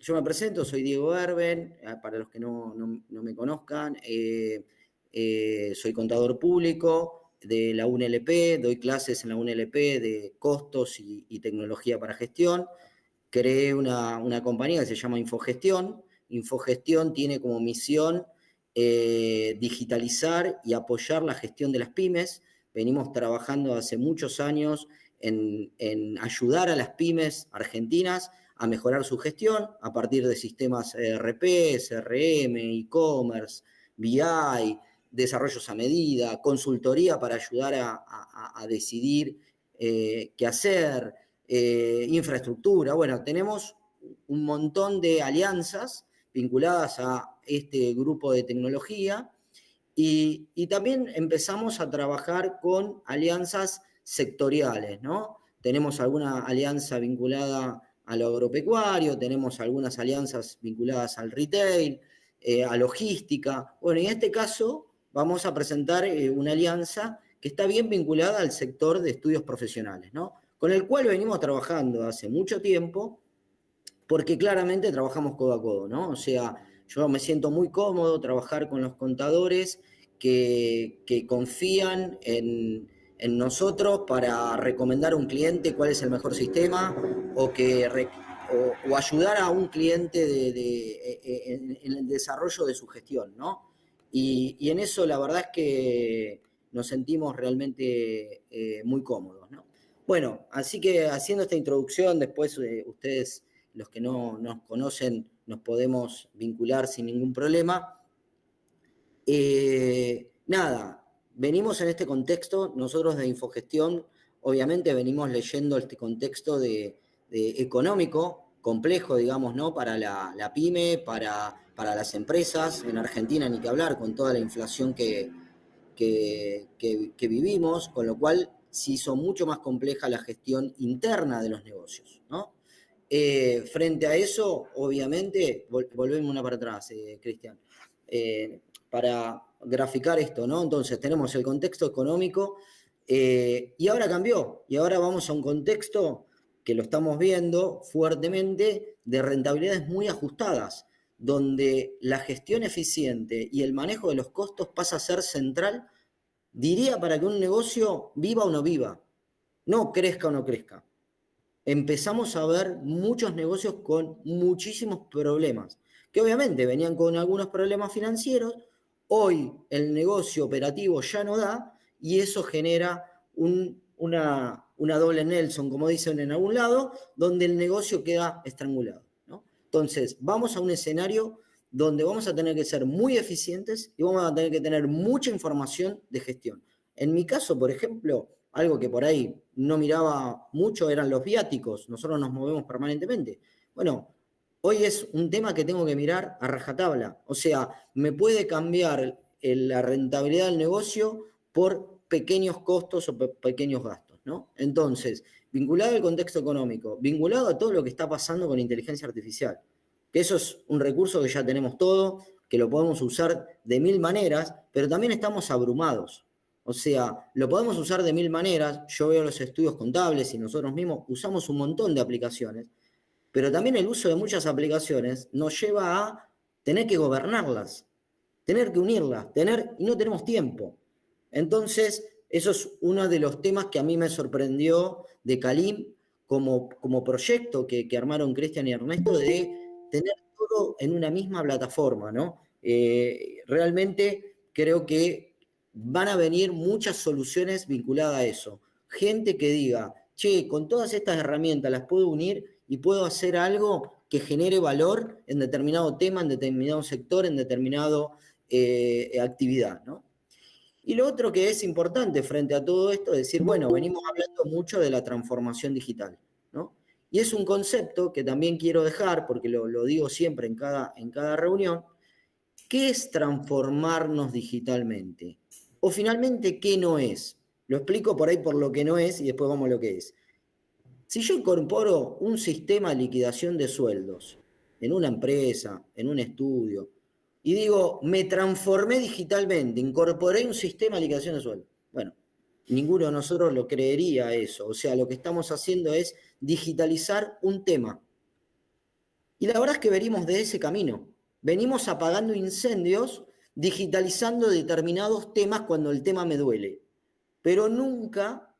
yo me presento, soy Diego Erben, para los que no me conozcan, soy contador público de la UNLP, doy clases en la UNLP de costos y tecnología para gestión. Creé una compañía que se llama Infogestión. Infogestión tiene como misión digitalizar y apoyar la gestión de las pymes. Venimos trabajando hace muchos años en ayudar a las pymes argentinas a mejorar su gestión a partir de sistemas ERP, CRM, e-commerce, BI, desarrollos a medida, consultoría para ayudar a decidir qué hacer, infraestructura. Bueno, tenemos un montón de alianzas vinculadas a este grupo de tecnología y también empezamos a trabajar con alianzas sectoriales, ¿no? Tenemos alguna alianza vinculada a lo agropecuario, tenemos algunas alianzas vinculadas al retail, a logística. Bueno, en este caso vamos a presentar una alianza que está bien vinculada al sector de estudios profesionales, ¿no? Con el cual venimos trabajando hace mucho tiempo, porque claramente trabajamos codo a codo, ¿no? O sea, yo me siento muy cómodo trabajar con los contadores que confían en nosotros para recomendar a un cliente cuál es el mejor sistema o ayudar a un cliente en el desarrollo de su gestión, ¿no? Y en eso la verdad es que nos sentimos realmente muy cómodos, ¿no? Bueno, así que haciendo esta introducción, después ustedes, los que no nos conocen, nos podemos vincular sin ningún problema. Nada, venimos en este contexto, nosotros de Infogestión, obviamente venimos leyendo este contexto de económico, complejo, digamos, ¿no? Para la pyme, para las empresas, en Argentina ni que hablar, con toda la inflación que vivimos, con lo cual se hizo mucho más compleja la gestión interna de los negocios, ¿no? Frente a eso, obviamente, volvemos una para atrás, Cristian, para graficar esto, ¿no? Entonces, tenemos el contexto económico y ahora cambió, y ahora vamos a un contexto que lo estamos viendo fuertemente de rentabilidades muy ajustadas, donde la gestión eficiente y el manejo de los costos pasa a ser central, diría, para que un negocio viva o no viva, no crezca o no crezca. Empezamos a ver muchos negocios con muchísimos problemas, que obviamente venían con algunos problemas financieros. Hoy el negocio operativo ya no da y eso genera una doble Nelson, como dicen en algún lado, donde el negocio queda estrangulado, ¿no? Entonces, vamos a un escenario donde vamos a tener que ser muy eficientes y vamos a tener que tener mucha información de gestión. En mi caso, por ejemplo, algo que por ahí no miraba mucho eran los viáticos. Nosotros nos movemos permanentemente. Bueno, hoy es un tema que tengo que mirar a rajatabla. O sea, me puede cambiar la rentabilidad del negocio por pequeños costos o pequeños gastos, ¿no? Entonces, vinculado al contexto económico, vinculado a todo lo que está pasando con inteligencia artificial, que eso es un recurso que ya tenemos todo, que lo podemos usar de mil maneras, pero también estamos abrumados. O sea, lo podemos usar de mil maneras. Yo veo los estudios contables y nosotros mismos usamos un montón de aplicaciones, pero también el uso de muchas aplicaciones nos lleva a tener que gobernarlas, tener que unirlas, y no tenemos tiempo. Entonces, eso es uno de los temas que a mí me sorprendió de Calim como proyecto que armaron Cristian y Ernesto, de tener todo en una misma plataforma, ¿no? Realmente creo que van a venir muchas soluciones vinculadas a eso. Gente que diga, che, con todas estas herramientas las puedo unir y puedo hacer algo que genere valor en determinado tema, en determinado sector, en determinado actividad, ¿no? Y lo otro que es importante frente a todo esto es decir, bueno, venimos hablando mucho de la transformación digital, ¿no? Y es un concepto que también quiero dejar, porque lo digo siempre en cada reunión. ¿Qué es transformarnos digitalmente? O finalmente, ¿qué no es? Lo explico por ahí por lo que no es y después vamos a lo que es. Si yo incorporo un sistema de liquidación de sueldos en una empresa, en un estudio, y digo, me transformé digitalmente, incorporé un sistema de liquidación de sueldos. Bueno, ninguno de nosotros lo creería eso. O sea, lo que estamos haciendo es digitalizar un tema. Y la verdad es que venimos de ese camino. Venimos apagando incendios, digitalizando determinados temas cuando el tema me duele. Pero nunca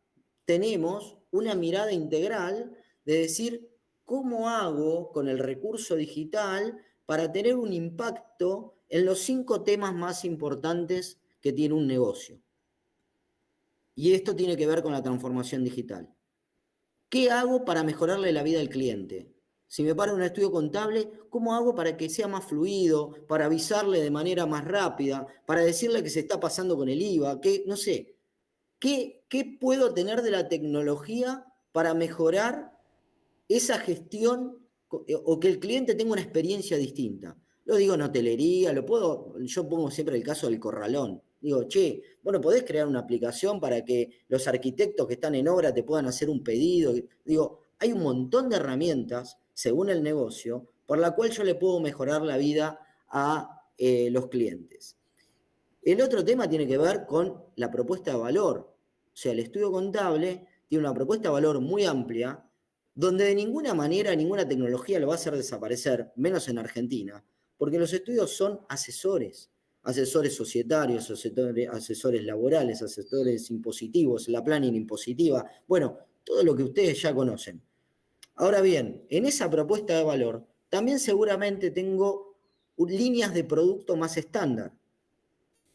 tenemos una mirada integral de decir, ¿cómo hago con el recurso digital para tener un impacto en los 5 temas más importantes que tiene un negocio? Y esto tiene que ver con la transformación digital. ¿Qué hago para mejorarle la vida al cliente? Si me paro en un estudio contable, ¿cómo hago para que sea más fluido, para avisarle de manera más rápida, para decirle que se está pasando con el IVA? Que, no sé, ¿qué puedo tener de la tecnología para mejorar esa gestión o que el cliente tenga una experiencia distinta? Lo digo en hotelería, yo pongo siempre el caso del corralón. Digo, che, bueno, podés crear una aplicación para que los arquitectos que están en obra te puedan hacer un pedido. Digo, hay un montón de herramientas, según el negocio, por la cual yo le puedo mejorar la vida a los clientes. El otro tema tiene que ver con la propuesta de valor. O sea, el estudio contable tiene una propuesta de valor muy amplia, donde de ninguna manera ninguna tecnología lo va a hacer desaparecer, menos en Argentina, porque los estudios son asesores, asesores societarios, asesores laborales, asesores impositivos, la planning impositiva, bueno, todo lo que ustedes ya conocen. Ahora bien, en esa propuesta de valor también seguramente tengo líneas de producto más estándar,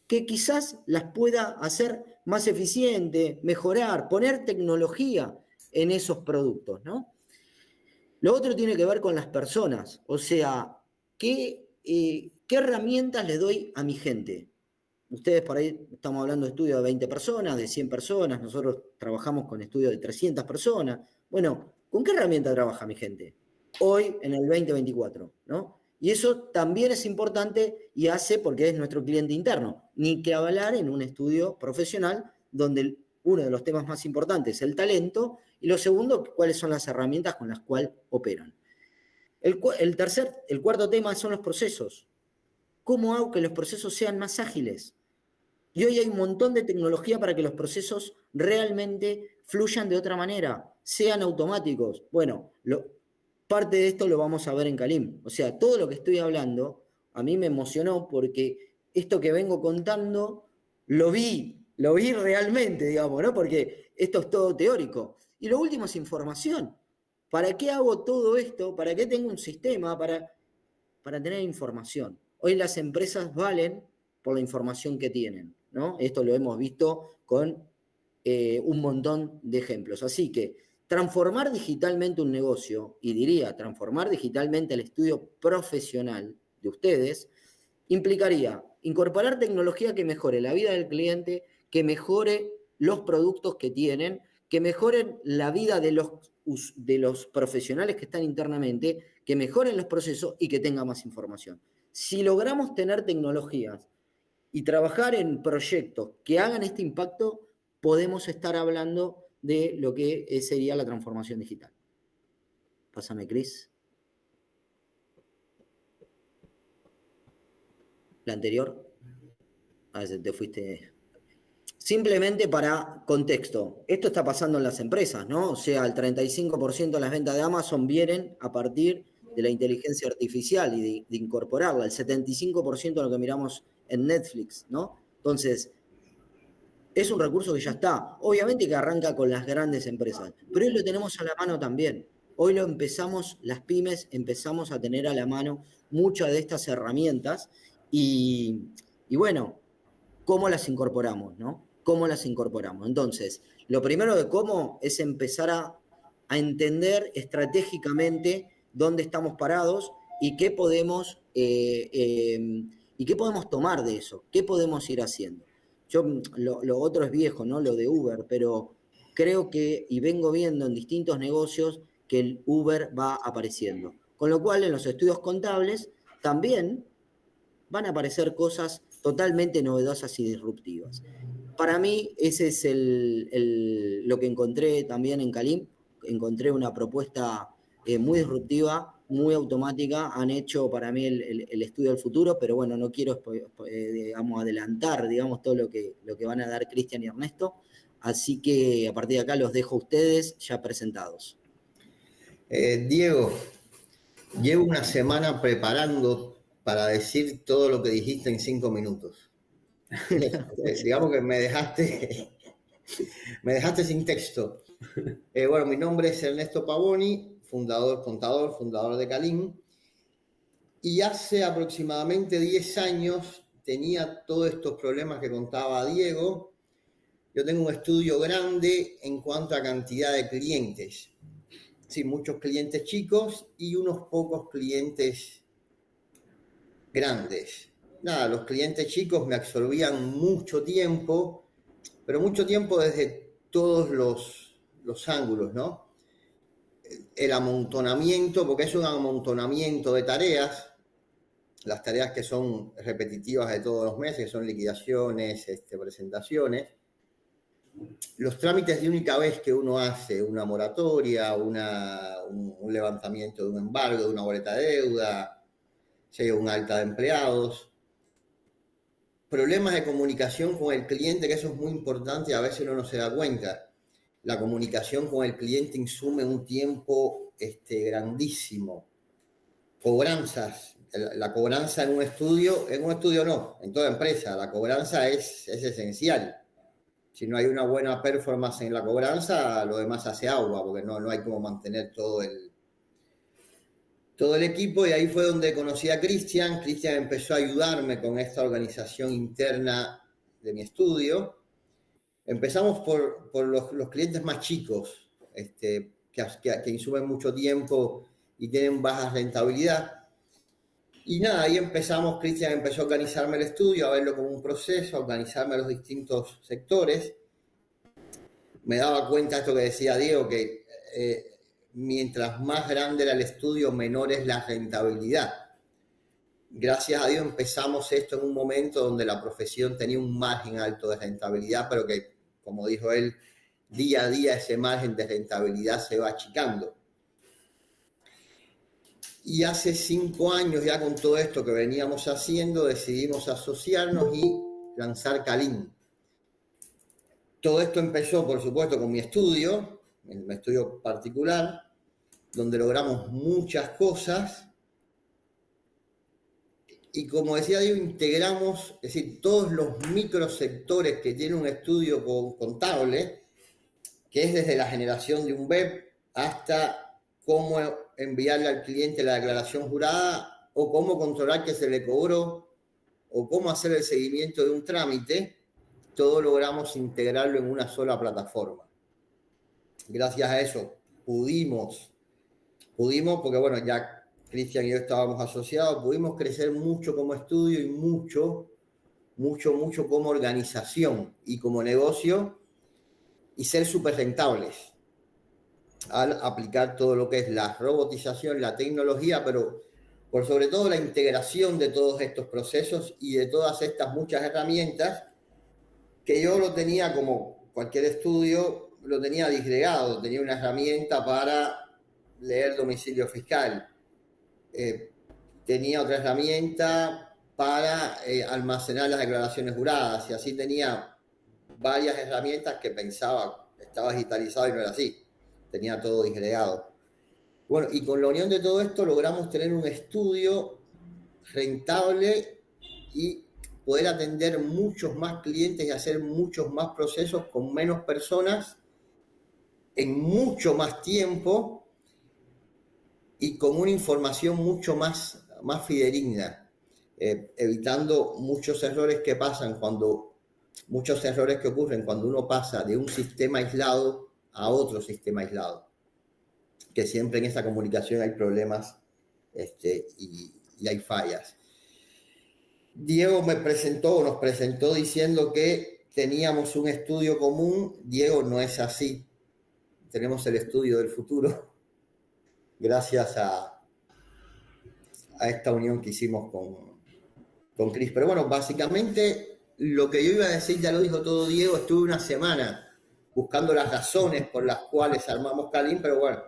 que quizás las pueda hacer más eficiente, mejorar, poner tecnología en esos productos, ¿no? Lo otro tiene que ver con las personas, o sea, ¿qué herramientas le doy a mi gente? Ustedes por ahí estamos hablando de estudios de 20 personas, de 100 personas, nosotros trabajamos con estudios de 300 personas. Bueno, ¿con qué herramienta trabaja mi gente? Hoy, en el 2024, ¿no? Y eso también es importante y hace porque es nuestro cliente interno. Ni que hablar en un estudio profesional donde uno de los temas más importantes es el talento y lo segundo, cuáles son las herramientas con las cuales operan. El cuarto tema son los procesos. ¿Cómo hago que los procesos sean más ágiles? Y hoy hay un montón de tecnología para que los procesos realmente fluyan de otra manera, sean automáticos. Bueno, parte de esto lo vamos a ver en Calim. O sea, todo lo que estoy hablando a mí me emocionó porque esto que vengo contando lo vi realmente, digamos, ¿no? Porque esto es todo teórico. Y lo último es información. ¿Para qué hago todo esto? ¿Para qué tengo un sistema? Para tener información. Hoy las empresas valen por la información que tienen, ¿no? Esto lo hemos visto con un montón de ejemplos. Así que transformar digitalmente un negocio, y diría transformar digitalmente el estudio profesional de ustedes, implicaría incorporar tecnología que mejore la vida del cliente, que mejore los productos que tienen, que mejoren la vida de los profesionales que están internamente, que mejoren los procesos y que tenga más información. Si logramos tener tecnologías y trabajar en proyectos que hagan este impacto, podemos estar hablando de lo que sería la transformación digital. Pásame, Cris. La anterior. A ver, te fuiste. Simplemente para contexto, esto está pasando en las empresas, ¿no? O sea, el 35% de las ventas de Amazon vienen a partir de la inteligencia artificial y de incorporarla, el 75% de lo que miramos en Netflix, ¿no? Entonces, es un recurso que ya está. Obviamente que arranca con las grandes empresas, pero hoy lo tenemos a la mano también. Hoy lo empezamos, las pymes empezamos a tener a la mano muchas de estas herramientas y bueno, ¿cómo las incorporamos, no? ¿Cómo las incorporamos? Entonces, lo primero de cómo es empezar a entender estratégicamente dónde estamos parados y y qué podemos tomar de eso, qué podemos ir haciendo. Lo otro es viejo, ¿no? Lo de Uber, pero creo que, y vengo viendo en distintos negocios, que el Uber va apareciendo. Con lo cual, en los estudios contables también van a aparecer cosas totalmente novedosas y disruptivas. Para mí, ese es lo que encontré también en Calim. Encontré una propuesta muy disruptiva, muy automática. Han hecho para mí el estudio del futuro, pero bueno, no quiero digamos, adelantar digamos, todo lo que van a dar Cristian y Ernesto. Así que a partir de acá los dejo a ustedes ya presentados. Diego, Llevo una semana preparando para decir todo lo que dijiste en 5 minutos. Digamos que me dejaste sin texto. Bueno, mi nombre es Ernesto Pavoni, contador, fundador de Calin. Y hace aproximadamente 10 años tenía todos estos problemas que contaba Diego. Yo tengo un estudio grande en cuanto a cantidad de clientes. Sí, muchos clientes chicos y unos pocos clientes grandes. Nada, los clientes chicos me absorbían mucho tiempo, pero mucho tiempo desde todos los ángulos, ¿no? El amontonamiento, porque es un amontonamiento de tareas, las tareas que son repetitivas de todos los meses, que son liquidaciones, presentaciones, los trámites de única vez que uno hace, una moratoria, un levantamiento de un embargo, de una boleta de deuda, un alta de empleados, problemas de comunicación con el cliente, que eso es muy importante y a veces uno no se da cuenta. La comunicación con el cliente insume un tiempo grandísimo. Cobranzas. La cobranza en un estudio no, en toda empresa, la cobranza es esencial. Si no hay una buena performance en la cobranza, lo demás hace agua, porque no hay como mantener todo el equipo. Y ahí fue donde conocí a Cristian. Cristian empezó a ayudarme con esta organización interna de mi estudio. Empezamos por los clientes más chicos, que insumen mucho tiempo y tienen baja rentabilidad. Y nada, ahí empezamos, Cristian empezó a organizarme el estudio, a verlo como un proceso, a organizarme los distintos sectores. Me daba cuenta de esto que decía Diego, que mientras más grande era el estudio, menor es la rentabilidad. Gracias a Dios empezamos esto en un momento donde la profesión tenía un margen alto de rentabilidad, pero que, como dijo él, día a día ese margen de rentabilidad se va achicando. Y hace 5 años ya con todo esto que veníamos haciendo, decidimos asociarnos y lanzar Calin. Todo esto empezó, por supuesto, con mi estudio particular, donde logramos muchas cosas. Y como decía Diego, integramos, es decir, todos los microsectores que tiene un estudio contable, que es desde la generación de un web hasta cómo enviarle al cliente la declaración jurada o cómo controlar que se le cobró o cómo hacer el seguimiento de un trámite, todo logramos integrarlo en una sola plataforma. Gracias a eso pudimos, porque bueno, ya Cristian y yo estábamos asociados, pudimos crecer mucho como estudio y mucho como organización y como negocio y ser súper rentables al aplicar todo lo que es la robotización, la tecnología, pero por sobre todo la integración de todos estos procesos y de todas estas muchas herramientas que yo lo tenía como cualquier estudio, lo tenía disgregado, tenía una herramienta para leer domicilio fiscal, tenía otra herramienta para almacenar las declaraciones juradas y así tenía varias herramientas que pensaba estaba digitalizado y no era así, tenía todo disgregado. Bueno, y con la unión de todo esto logramos tener un estudio rentable y poder atender muchos más clientes y hacer muchos más procesos con menos personas en mucho más tiempo y con una información mucho más fidedigna, evitando muchos errores que ocurren cuando uno pasa de un sistema aislado a otro sistema aislado, que siempre en esta comunicación hay problemas y hay fallas. Diego nos presentó diciendo que teníamos un estudio común. Diego, no es así. Tenemos el estudio del futuro gracias a esta unión que hicimos con Cris. Pero bueno, básicamente lo que yo iba a decir ya lo dijo todo Diego. Estuve una semana buscando las razones por las cuales armamos Calin, pero bueno.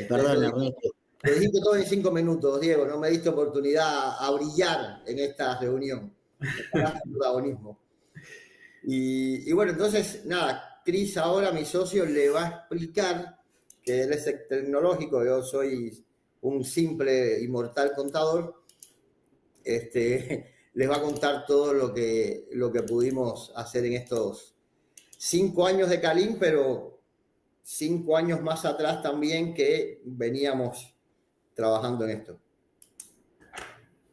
Perdón, Ernesto. Te dijiste todo en 5 minutos, Diego. No me diste oportunidad a brillar en esta reunión. Me ganaste protagonismo. Y bueno, entonces, nada, Cris ahora, mi socio, le va a explicar que él es tecnológico, yo soy un simple y mortal contador, les va a contar todo lo que pudimos hacer en estos 5 años de Calim, pero 5 años más atrás también que veníamos trabajando en esto.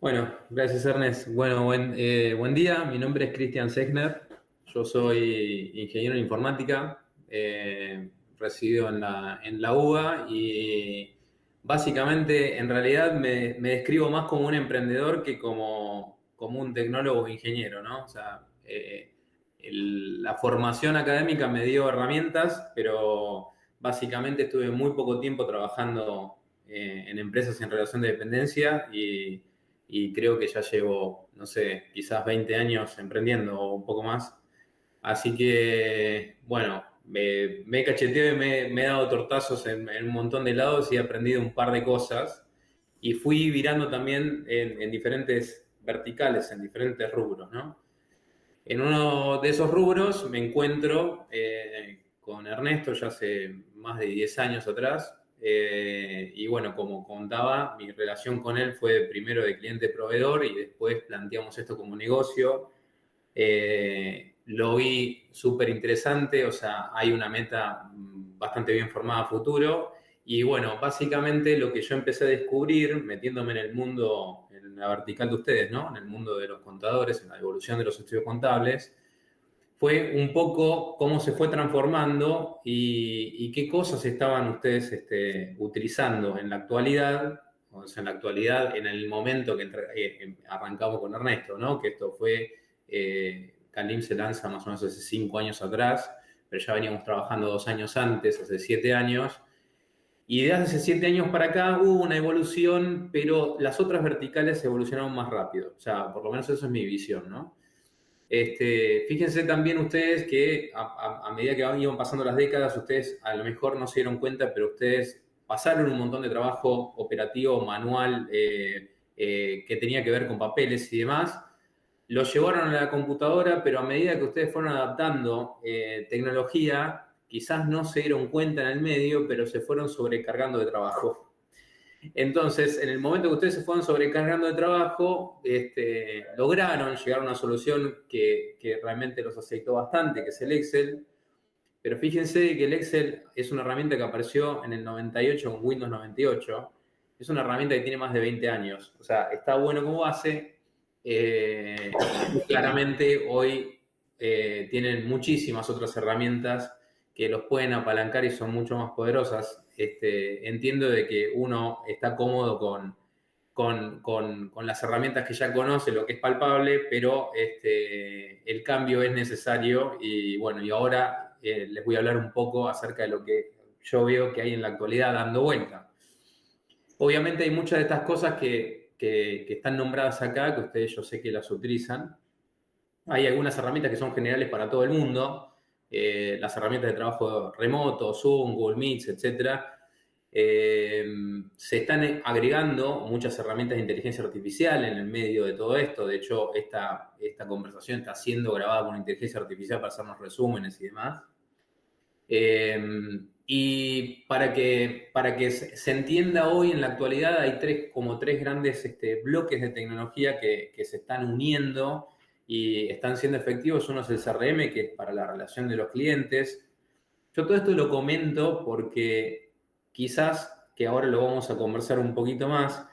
Bueno, gracias Ernest. Bueno, buen día, mi nombre es Cristian Sechner, yo soy ingeniero en informática, resido en la UBA y básicamente en realidad me describo más como un emprendedor que como un tecnólogo o ingeniero, ¿no? O sea, la formación académica me dio herramientas, pero básicamente estuve muy poco tiempo trabajando en empresas en relación de dependencia y creo que ya llevo, no sé, quizás 20 años emprendiendo o un poco más. Así que, bueno, me he cacheteado y me he dado tortazos en un montón de lados y he aprendido un par de cosas. Y fui virando también en diferentes verticales, en diferentes rubros, ¿no? En uno de esos rubros me encuentro con Ernesto ya hace más de 10 años atrás. Y bueno, como contaba, mi relación con él fue primero de cliente-proveedor y después planteamos esto como negocio. Lo vi súper interesante, o sea, hay una meta bastante bien formada a futuro. Y bueno, básicamente lo que yo empecé a descubrir, metiéndome en el mundo, en la vertical de ustedes, ¿no? En el mundo de los contadores, en la evolución de los estudios contables, fue un poco cómo se fue transformando y qué cosas estaban ustedes utilizando en la actualidad, o sea, en la actualidad, en el momento que arrancamos con Ernesto, ¿no? Que esto fue, Calim se lanza más o menos hace 5 años atrás, pero ya veníamos trabajando 2 años antes, hace 7 años. Y desde hace 7 años para acá hubo una evolución, pero las otras verticales evolucionaron más rápido. O sea, por lo menos eso es mi visión, ¿no? Fíjense también ustedes que a medida que iban pasando las décadas, ustedes a lo mejor no se dieron cuenta, pero ustedes pasaron un montón de trabajo operativo, manual, que tenía que ver con papeles y demás. Lo llevaron a la computadora, pero a medida que ustedes fueron adaptando tecnología, quizás no se dieron cuenta en el medio, pero se fueron sobrecargando de trabajo. Entonces, en el momento que ustedes se fueron sobrecargando de trabajo, lograron llegar a una solución que realmente los aceitó bastante, que es el Excel. Pero fíjense que el Excel es una herramienta que apareció en el 98 con Windows 98. Es una herramienta que tiene más de 20 años. O sea, está bueno como base. Claramente hoy tienen muchísimas otras herramientas que los pueden apalancar y son mucho más poderosas. Entiendo de que uno está cómodo con las herramientas que ya conoce, lo que es palpable, pero el cambio es necesario y bueno, y ahora les voy a hablar un poco acerca de lo que yo veo que hay en la actualidad dando vuelta. Obviamente hay muchas de estas cosas que están nombradas acá, que ustedes yo sé que las utilizan. Hay algunas herramientas que son generales para todo el mundo, las herramientas de trabajo remoto, Zoom, Google Meets, etcétera. Se están agregando muchas herramientas de inteligencia artificial en el medio de todo esto. De hecho, esta conversación está siendo grabada con inteligencia artificial para hacernos resúmenes y demás. Y para que se entienda hoy en la actualidad hay como tres grandes bloques de tecnología que se están uniendo y están siendo efectivos. Uno es el CRM, que es para la relación de los clientes. Yo todo esto lo comento porque quizás, que ahora lo vamos a conversar un poquito más,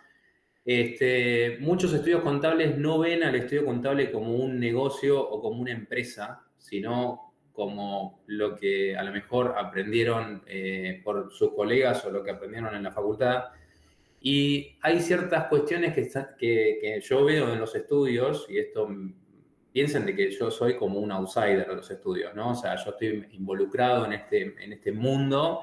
muchos estudios contables no ven al estudio contable como un negocio o como una empresa, sino como lo que a lo mejor aprendieron por sus colegas o lo que aprendieron en la facultad. Y hay ciertas cuestiones que yo veo en los estudios, y esto piensen de que yo soy como un outsider de los estudios, ¿no? O sea, yo estoy involucrado en este mundo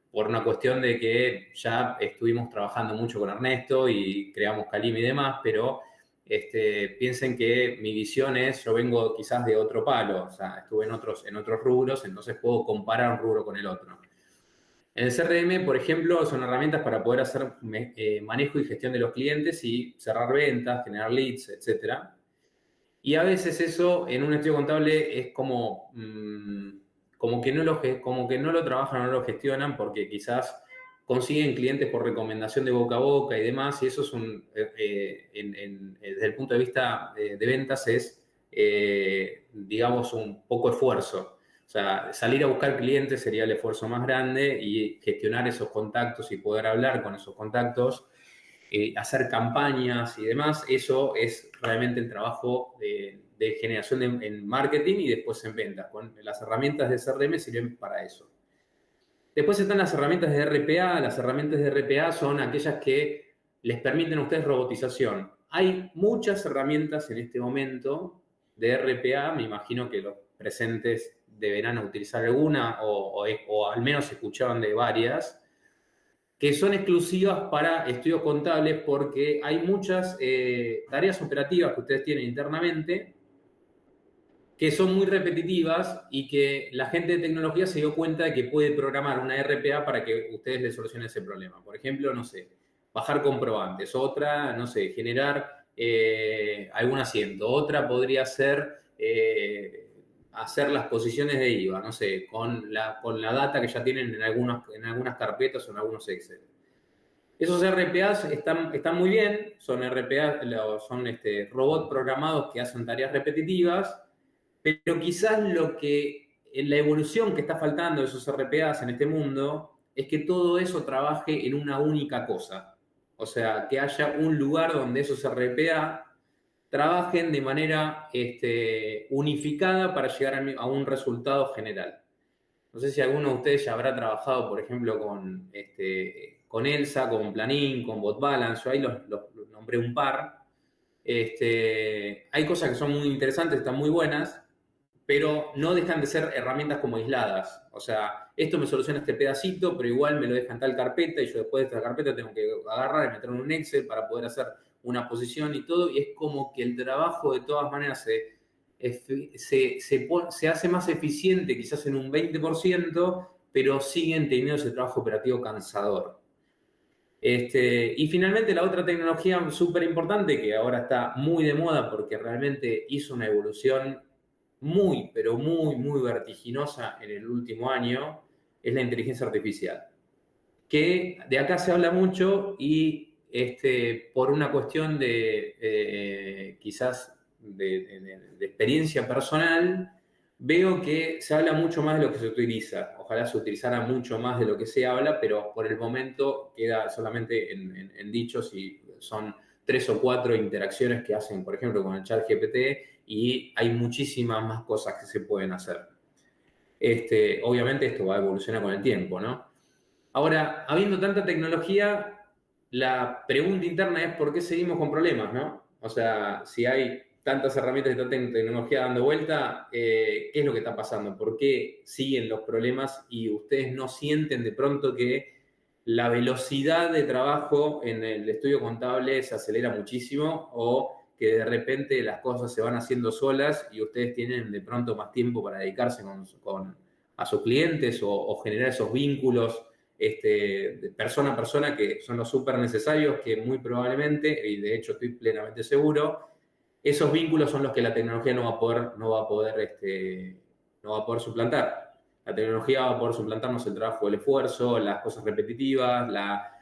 por una cuestión de que ya estuvimos trabajando mucho con Ernesto y creamos Calim y demás, pero piensen que mi visión es, yo vengo quizás de otro palo, o sea, estuve en otros rubros, entonces puedo comparar un rubro con el otro. En el CRM, por ejemplo, son herramientas para poder hacer manejo y gestión de los clientes y cerrar ventas, generar leads, etcétera. Y a veces eso en un estudio contable es como que no lo trabajan o no lo gestionan porque quizás consiguen clientes por recomendación de boca a boca y demás, y eso es desde el punto de vista de ventas es, digamos, un poco esfuerzo. O sea, salir a buscar clientes sería el esfuerzo más grande y gestionar esos contactos y poder hablar con esos contactos, hacer campañas y demás, eso es realmente el trabajo de generación en marketing y después en ventas. Con las herramientas de CRM sirven para eso. Después están las herramientas de RPA. Las herramientas de RPA son aquellas que les permiten a ustedes robotización. Hay muchas herramientas en este momento de RPA. Me imagino que los presentes deberán utilizar alguna o al menos escuchaban de varias, que son exclusivas para estudios contables porque hay muchas tareas operativas que ustedes tienen internamente que son muy repetitivas y que la gente de tecnología se dio cuenta de que puede programar una RPA para que ustedes le solucionen ese problema. Por ejemplo, no sé, bajar comprobantes. Otra, no sé, generar algún asiento. Otra podría ser hacer las posiciones de IVA, no sé, con la data que ya tienen en algunas carpetas o en algunos Excel. Esos RPAs están muy bien, son RPA, son robots programados que hacen tareas repetitivas, pero quizás la evolución que está faltando de esos RPAs en este mundo es que todo eso trabaje en una única cosa. O sea, que haya un lugar donde esos RPA trabajen de manera unificada para llegar a un resultado general. No sé si alguno de ustedes ya habrá trabajado, por ejemplo, con Elsa, con Planin, con BotBalance. Yo ahí los nombré un par. Hay cosas que son muy interesantes, están muy buenas, pero no dejan de ser herramientas como aisladas. O sea, esto me soluciona este pedacito, pero igual me lo deja en tal carpeta y yo después de esta carpeta tengo que agarrar y meterlo en un Excel para poder hacer una posición y todo. Y es como que el trabajo de todas maneras se hace más eficiente quizás en un 20%, pero siguen teniendo ese trabajo operativo cansador. Y finalmente la otra tecnología súper importante que ahora está muy de moda porque realmente hizo una evolución muy, pero muy, muy vertiginosa en el último año, es la inteligencia artificial. Que de acá se habla mucho y por una cuestión de quizás de experiencia personal, veo que se habla mucho más de lo que se utiliza. Ojalá se utilizara mucho más de lo que se habla, pero por el momento queda solamente en dichos y son 3 o 4 interacciones que hacen, por ejemplo, con el ChatGPT y hay muchísimas más cosas que se pueden hacer. Obviamente esto va a evolucionar con el tiempo, ¿no? Ahora, habiendo tanta tecnología, la pregunta interna es ¿por qué seguimos con problemas, no? O sea, si hay tantas herramientas y tanta tecnología dando vuelta, ¿qué es lo que está pasando? ¿Por qué siguen los problemas y ustedes no sienten de pronto que la velocidad de trabajo en el estudio contable se acelera muchísimo o que de repente las cosas se van haciendo solas y ustedes tienen de pronto más tiempo para dedicarse a sus clientes o generar esos vínculos de persona a persona que son los súper necesarios, que muy probablemente, y de hecho estoy plenamente seguro, esos vínculos son los que la tecnología no va a poder suplantar. La tecnología va a poder suplantarnos el trabajo, el esfuerzo, las cosas repetitivas, la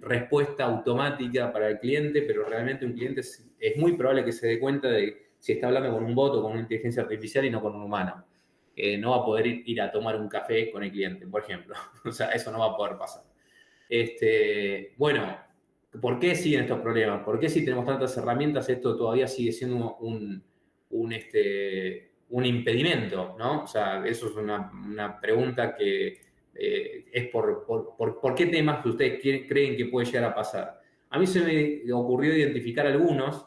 respuesta automática para el cliente, pero realmente un cliente es muy probable que se dé cuenta de si está hablando con un bot o con una inteligencia artificial y no con un humano. No va a poder ir a tomar un café con el cliente, por ejemplo. O sea, eso no va a poder pasar. Bueno, ¿por qué siguen estos problemas? ¿Por qué si tenemos tantas herramientas esto todavía sigue siendo un impedimento, ¿no? O sea, eso es una pregunta que es por qué temas que ustedes creen que puede llegar a pasar. A mí se me ocurrió identificar algunos.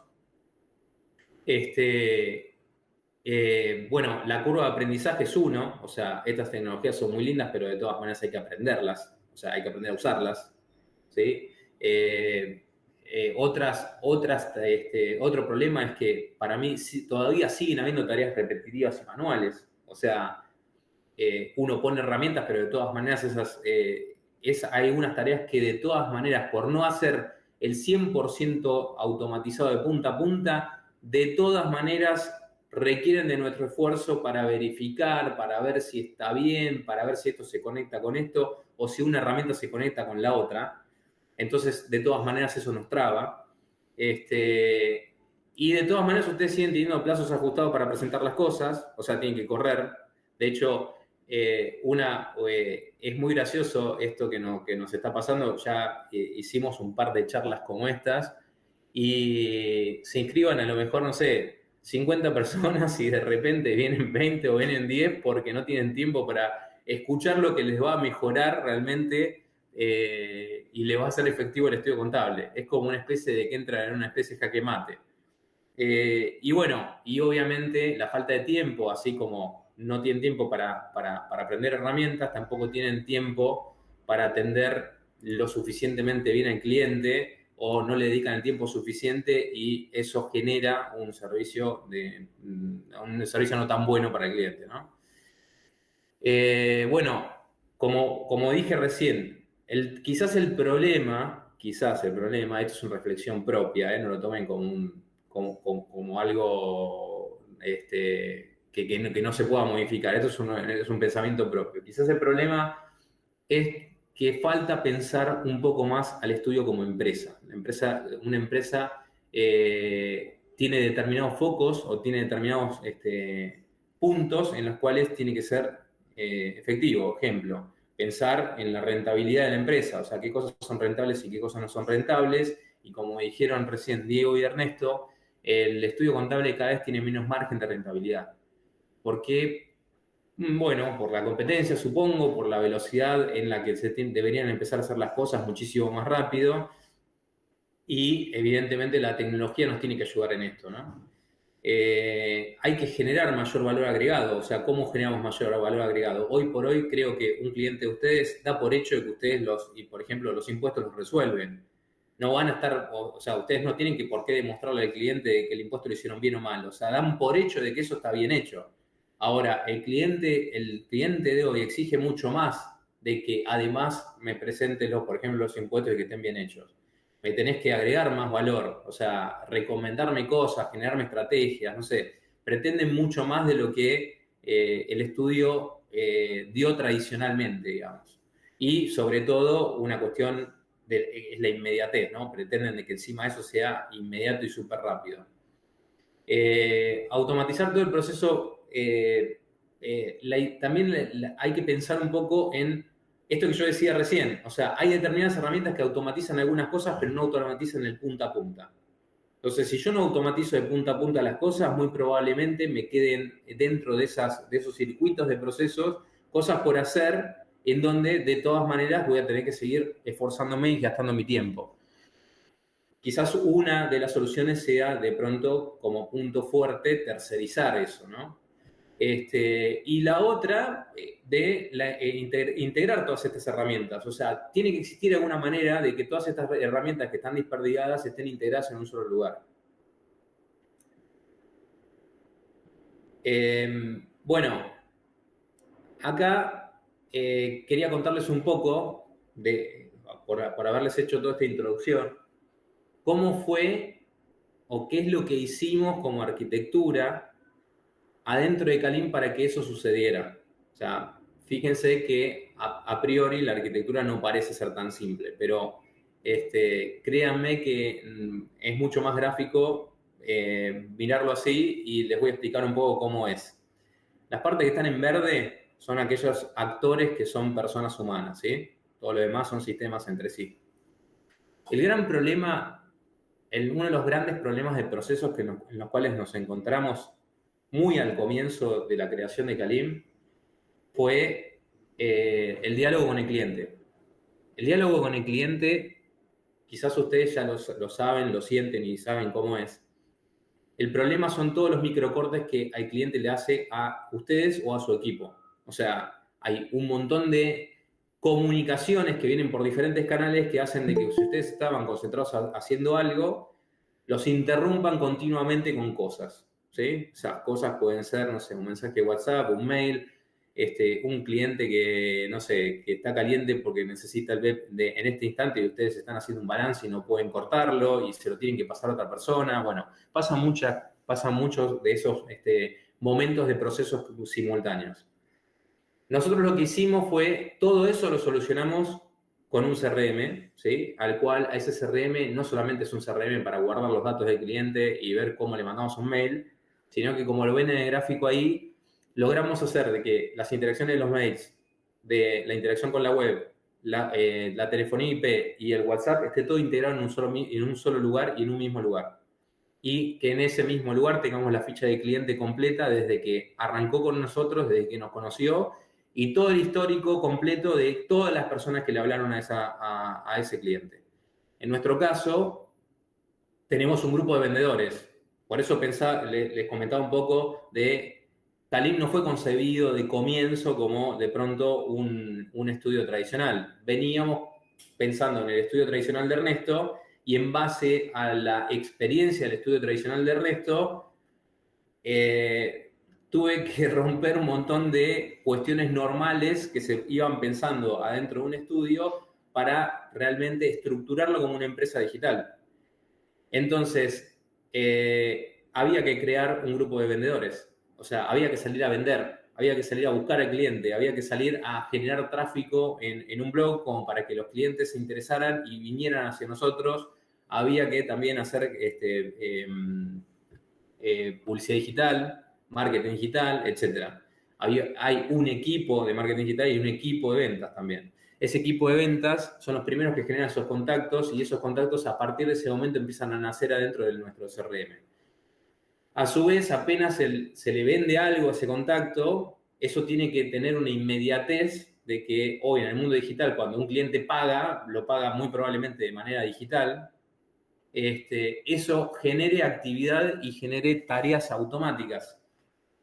Bueno, la curva de aprendizaje es uno, o sea, estas tecnologías son muy lindas, pero de todas maneras hay que aprenderlas, o sea, hay que aprender a usarlas, ¿sí? Otro problema es que para mí todavía siguen habiendo tareas repetitivas y manuales, o sea, uno pone herramientas, pero de todas maneras hay unas tareas que de todas maneras, por no hacer el 100% automatizado de punta a punta, de todas maneras requieren de nuestro esfuerzo para verificar, para ver si está bien, para ver si esto se conecta con esto, o si una herramienta se conecta con la otra. Entonces, de todas maneras, eso nos traba. Y de todas maneras, ustedes siguen teniendo plazos ajustados para presentar las cosas, o sea, tienen que correr. De hecho, es muy gracioso esto que nos está pasando. Ya hicimos un par de charlas como estas y se inscriban a lo mejor, no sé, 50 personas y de repente vienen 20 o vienen 10 porque no tienen tiempo para escuchar lo que les va a mejorar realmente y les va a hacer efectivo el estudio contable. Es como una especie de que entra en una especie de jaque mate. Y bueno, y obviamente la falta de tiempo, así como no tienen tiempo para aprender herramientas, tampoco tienen tiempo para atender lo suficientemente bien al cliente o no le dedican el tiempo suficiente y eso genera un servicio no tan bueno para el cliente, ¿no? Bueno, como dije recién, quizás el problema, esto es una reflexión propia, no lo tomen como algo que no se pueda modificar, esto es un pensamiento propio. Quizás el problema es que falta pensar un poco más al estudio como empresa. Una empresa tiene determinados focos o tiene determinados puntos en los cuales tiene que ser efectivo. Ejemplo, pensar en la rentabilidad de la empresa, o sea, qué cosas son rentables y qué cosas no son rentables. Y como dijeron recién Diego y Ernesto, el estudio contable cada vez tiene menos margen de rentabilidad. ¿Por qué? Bueno, por la competencia, supongo, por la velocidad en la que deberían empezar a hacer las cosas muchísimo más rápido y evidentemente la tecnología nos tiene que ayudar en esto, ¿no? Hay que generar mayor valor agregado, o sea, ¿cómo generamos mayor valor agregado? Hoy por hoy creo que un cliente de ustedes da por hecho que ustedes por ejemplo, los impuestos los resuelven. No van a estar, o sea, ustedes no tienen por qué demostrarle al cliente que el impuesto lo hicieron bien o mal, o sea, dan por hecho de que eso está bien hecho. Ahora, el cliente de hoy exige mucho más de que además me presente, por ejemplo, los impuestos y que estén bien hechos. Me tenés que agregar más valor, o sea, recomendarme cosas, generarme estrategias, no sé, pretenden mucho más de lo que el estudio dio tradicionalmente, digamos. Y sobre todo una cuestión es la inmediatez, ¿no? Pretenden de que encima eso sea inmediato y súper rápido. Automatizar todo el proceso, también hay que pensar un poco en esto que yo decía recién, o sea, hay determinadas herramientas que automatizan algunas cosas, pero no automatizan el punta a punta. Entonces, si yo no automatizo de punta a punta las cosas, muy probablemente me queden dentro de esos circuitos de procesos cosas por hacer en donde de todas maneras voy a tener que seguir esforzándome y gastando mi tiempo. Quizás una de las soluciones sea de pronto como punto fuerte tercerizar eso, ¿no? Y la otra, integrar todas estas herramientas. O sea, tiene que existir alguna manera de que todas estas herramientas que están desperdigadas estén integradas en un solo lugar. Bueno, acá quería contarles un poco, por haberles hecho toda esta introducción, cómo fue o qué es lo que hicimos como arquitectura adentro de Calim para que eso sucediera. O sea, fíjense que a priori la arquitectura no parece ser tan simple, pero créanme que es mucho más gráfico mirarlo así y les voy a explicar un poco cómo es. Las partes que están en verde son aquellos actores que son personas humanas, ¿sí? Todo lo demás son sistemas entre sí. El gran problema, uno de los grandes problemas de procesos en los cuales nos encontramos muy al comienzo de la creación de Calim fue el diálogo con el cliente. El diálogo con el cliente, quizás ustedes ya lo saben, lo sienten y saben cómo es. El problema son todos los microcortes que al cliente le hace a ustedes o a su equipo. O sea, hay un montón de comunicaciones que vienen por diferentes canales que hacen de que si ustedes estaban concentrados haciendo algo, los interrumpan continuamente con cosas. ¿Sí? Esas cosas pueden ser, no sé, un mensaje de WhatsApp, un mail, un cliente que, no sé, que está caliente porque necesita el web en este instante y ustedes están haciendo un balance y no pueden cortarlo y se lo tienen que pasar a otra persona. Bueno, pasan muchos de esos momentos de procesos simultáneos. Nosotros lo que hicimos fue, todo eso lo solucionamos con un CRM, ¿sí? Al cual a ese CRM no solamente es un CRM para guardar los datos del cliente y ver cómo le mandamos un mail, sino que como lo ven en el gráfico ahí, logramos hacer de que las interacciones de los mails, de la interacción con la web, la telefonía IP y el WhatsApp esté todo integrado en un solo lugar y en un mismo lugar. Y que en ese mismo lugar tengamos la ficha de cliente completa desde que arrancó con nosotros, desde que nos conoció, y todo el histórico completo de todas las personas que le hablaron a ese cliente. En nuestro caso, tenemos un grupo de vendedores. Por eso les comentaba un poco de Calim no fue concebido de comienzo como de pronto un estudio tradicional. Veníamos pensando en el estudio tradicional de Ernesto y en base a la experiencia del estudio tradicional de Ernesto, tuve que romper un montón de cuestiones normales que se iban pensando adentro de un estudio para realmente estructurarlo como una empresa digital. Entonces, había que crear un grupo de vendedores. O sea, había que salir a vender, había que salir a buscar al cliente, había que salir a generar tráfico en un blog como para que los clientes se interesaran y vinieran hacia nosotros. Había que también hacer publicidad digital, marketing digital, etc. Hay un equipo de marketing digital y un equipo de ventas también. Ese equipo de ventas son los primeros que generan esos contactos y esos contactos a partir de ese momento empiezan a nacer adentro de nuestro CRM. A su vez, apenas se le vende algo a ese contacto, eso tiene que tener una inmediatez de que hoy en el mundo digital, cuando un cliente paga, lo paga muy probablemente de manera digital, eso genere actividad y genere tareas automáticas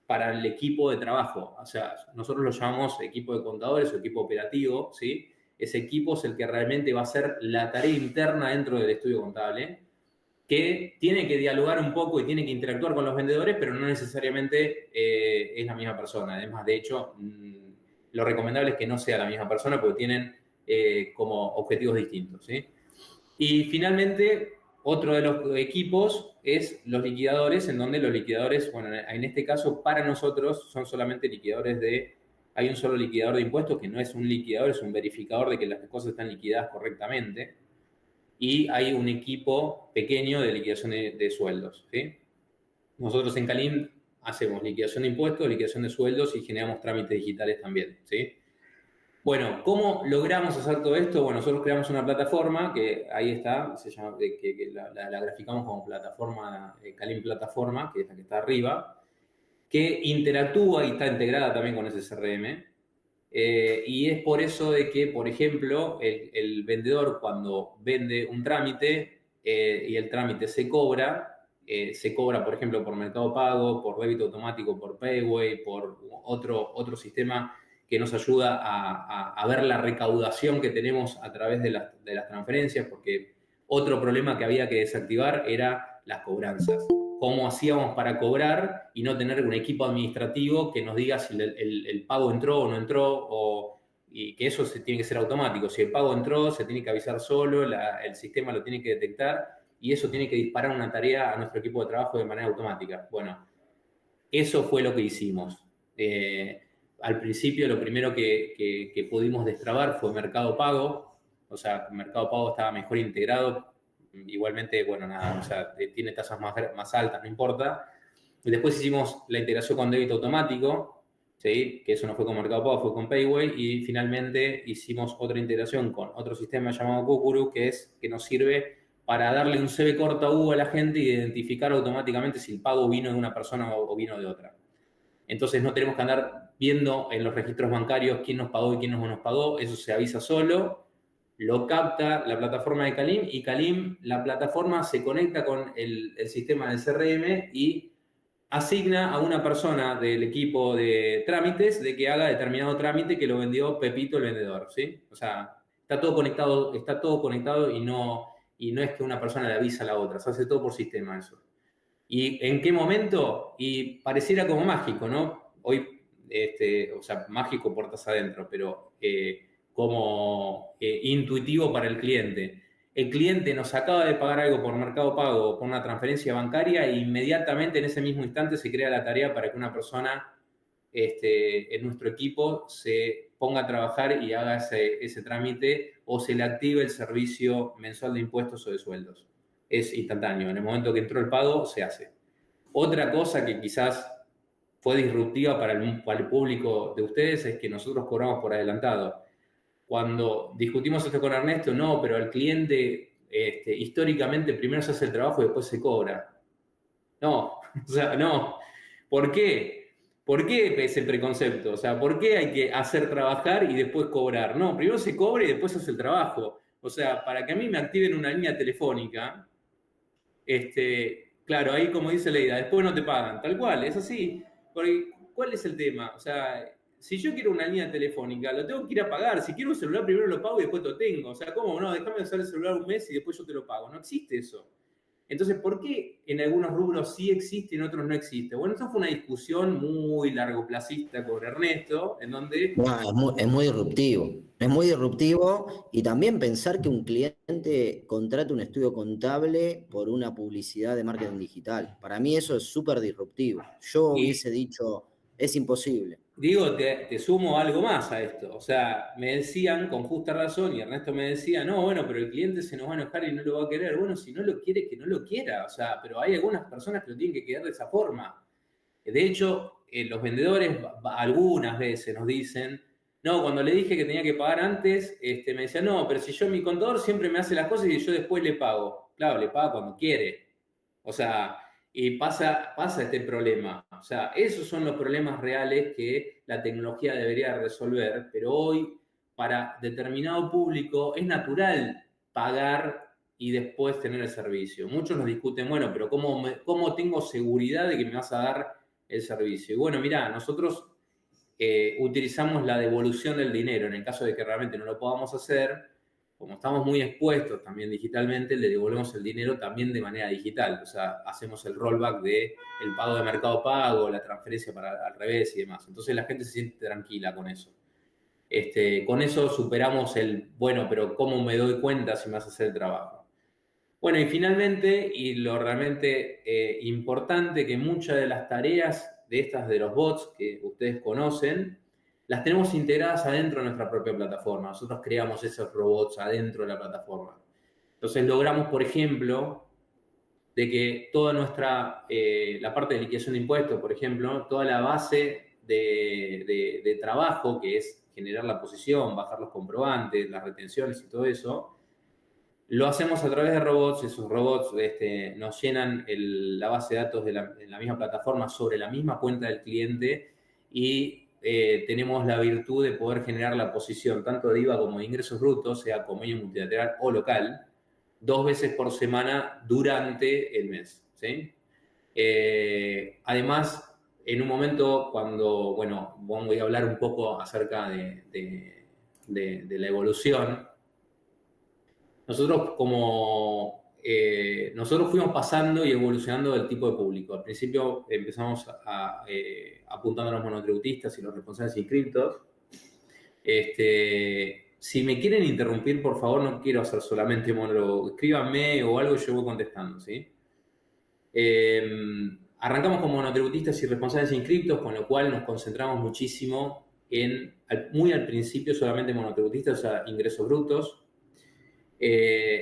para el equipo de trabajo. O sea, nosotros lo llamamos equipo de contadores o equipo operativo, ¿sí? Ese equipo es el que realmente va a hacer la tarea interna dentro del estudio contable, que tiene que dialogar un poco y tiene que interactuar con los vendedores, pero no necesariamente es la misma persona. Además, de hecho, lo recomendable es que no sea la misma persona porque tienen como objetivos distintos, ¿sí? Y finalmente, otro de los equipos es los liquidadores, en donde los liquidadores, bueno, en este caso para nosotros son solamente liquidadores hay un solo liquidador de impuestos que no es un liquidador, es un verificador de que las cosas están liquidadas correctamente. Y hay un equipo pequeño de liquidación de sueldos, ¿sí? Nosotros en Calim hacemos liquidación de impuestos, liquidación de sueldos y generamos trámites digitales también, ¿sí? Bueno, ¿cómo logramos hacer todo esto? Bueno, nosotros creamos una plataforma que ahí está, se llama, que la graficamos como plataforma, Calim Plataforma, que es la que está arriba, que interactúa y está integrada también con ese CRM. Y es por eso de que, por ejemplo, el vendedor cuando vende un trámite y el trámite se cobra, por ejemplo, por Mercado Pago, por débito automático, por Payway, por otro sistema que nos ayuda a ver la recaudación que tenemos a través de las transferencias, porque otro problema que había que desactivar era las cobranzas. Cómo hacíamos para cobrar y no tener un equipo administrativo que nos diga si el pago entró o no entró, y que eso tiene que ser automático. Si el pago entró, se tiene que avisar solo, el sistema lo tiene que detectar y eso tiene que disparar una tarea a nuestro equipo de trabajo de manera automática. Bueno, eso fue lo que hicimos. Al principio lo primero que pudimos destrabar fue Mercado Pago, o sea, Mercado Pago estaba mejor integrado. Igualmente, bueno, nada, o sea, tiene tasas más altas, no importa. Y después hicimos la integración con débito automático, ¿sí? Que eso no fue con Mercado Pago, fue con Payway. Y finalmente hicimos otra integración con otro sistema llamado Kukuru, que nos sirve para darle un CB corta U a la gente y identificar automáticamente si el pago vino de una persona o vino de otra. Entonces no tenemos que andar viendo en los registros bancarios quién nos pagó y quién no nos pagó, eso se avisa solo. Lo capta la plataforma de Calim y Calim, la plataforma se conecta con el sistema del CRM y asigna a una persona del equipo de trámites de que haga determinado trámite que lo vendió Pepito el vendedor, ¿sí? O sea, está todo conectado y no es que una persona le avisa a la otra, se hace todo por sistema eso. ¿Y en qué momento? Y pareciera como mágico, ¿no? Hoy, o sea, mágico puertas adentro, pero como intuitivo para el cliente. El cliente nos acaba de pagar algo por Mercado Pago o por una transferencia bancaria e inmediatamente en ese mismo instante se crea la tarea para que una persona en nuestro equipo se ponga a trabajar y haga ese trámite o se le active el servicio mensual de impuestos o de sueldos. Es instantáneo. En el momento que entró el pago, se hace. Otra cosa que quizás fue disruptiva para el público de ustedes es que nosotros cobramos por adelantado. Cuando discutimos esto con Ernesto, no, pero el cliente históricamente primero se hace el trabajo y después se cobra. No, o sea, no. ¿Por qué? ¿Por qué ese preconcepto? O sea, ¿por qué hay que hacer trabajar y después cobrar? No, primero se cobra y después se hace el trabajo. O sea, para que a mí me activen una línea telefónica, claro, ahí como dice Leida, después no te pagan. Tal cual, es así. Porque, ¿cuál es el tema? O sea, si yo quiero una línea telefónica, lo tengo que ir a pagar. Si quiero un celular, primero lo pago y después lo tengo. O sea, ¿cómo? No, déjame usar el celular un mes y después yo te lo pago. No existe eso. Entonces, ¿por qué en algunos rubros sí existe y en otros no existe? Bueno, eso fue una discusión muy largoplacista con Ernesto, en donde... No, es muy disruptivo. Es muy disruptivo y también pensar que un cliente contrate un estudio contable por una publicidad de marketing digital. Para mí eso es súper disruptivo. Yo Y hubiese dicho, es imposible. digo, te sumo algo más a esto. O sea, me decían con justa razón, y Ernesto me decía, no, bueno, pero el cliente se nos va a enojar y no lo va a querer. Bueno, si no lo quiere, que no lo quiera. O sea, pero hay algunas personas que lo tienen que querer de esa forma. De hecho, los vendedores algunas veces nos dicen, no, cuando le dije que tenía que pagar antes, me decía, no, pero si mi contador siempre me hace las cosas y yo después le pago. Claro, le paga cuando quiere. O sea, y pasa este problema. O sea, esos son los problemas reales que la tecnología debería resolver, pero hoy para determinado público es natural pagar y después tener el servicio. Muchos nos discuten, bueno, pero ¿cómo tengo seguridad de que me vas a dar el servicio? Y bueno, mira, nosotros utilizamos la devolución del dinero en el caso de que realmente no lo podamos hacer. Como estamos muy expuestos también digitalmente, le devolvemos el dinero también de manera digital. O sea, hacemos el rollback de el pago de Mercado Pago, la transferencia para al revés y demás. Entonces la gente se siente tranquila con eso. Con eso superamos bueno, pero ¿cómo me doy cuenta si me vas a hacer el trabajo? Bueno, y finalmente, y lo realmente importante, que muchas de las tareas de los bots que ustedes conocen, las tenemos integradas adentro de nuestra propia plataforma. Nosotros creamos esos robots adentro de la plataforma. Entonces logramos, por ejemplo, de que toda la parte de liquidación de impuestos, por ejemplo, toda la base de trabajo, que es generar la posición, bajar los comprobantes, las retenciones y todo eso, lo hacemos a través de robots. Esos robots nos llenan la base de datos en la misma plataforma sobre la misma cuenta del cliente y tenemos la virtud de poder generar la posición tanto de IVA como de ingresos brutos, sea convenio multilateral o local, 2 veces por semana durante el mes. ¿Sí? Además, en un momento cuando, bueno, voy a hablar un poco acerca de la evolución. Nosotros nosotros fuimos pasando y evolucionando del tipo de público. Al principio empezamos apuntando a los monotributistas y los responsables inscriptos. Si me quieren interrumpir, por favor, no quiero hacer solamente monólogo. Escríbanme o algo y yo voy contestando, ¿sí? Arrancamos con monotributistas y responsables inscriptos, con lo cual nos concentramos muchísimo muy al principio solamente monotributistas, o sea, ingresos brutos.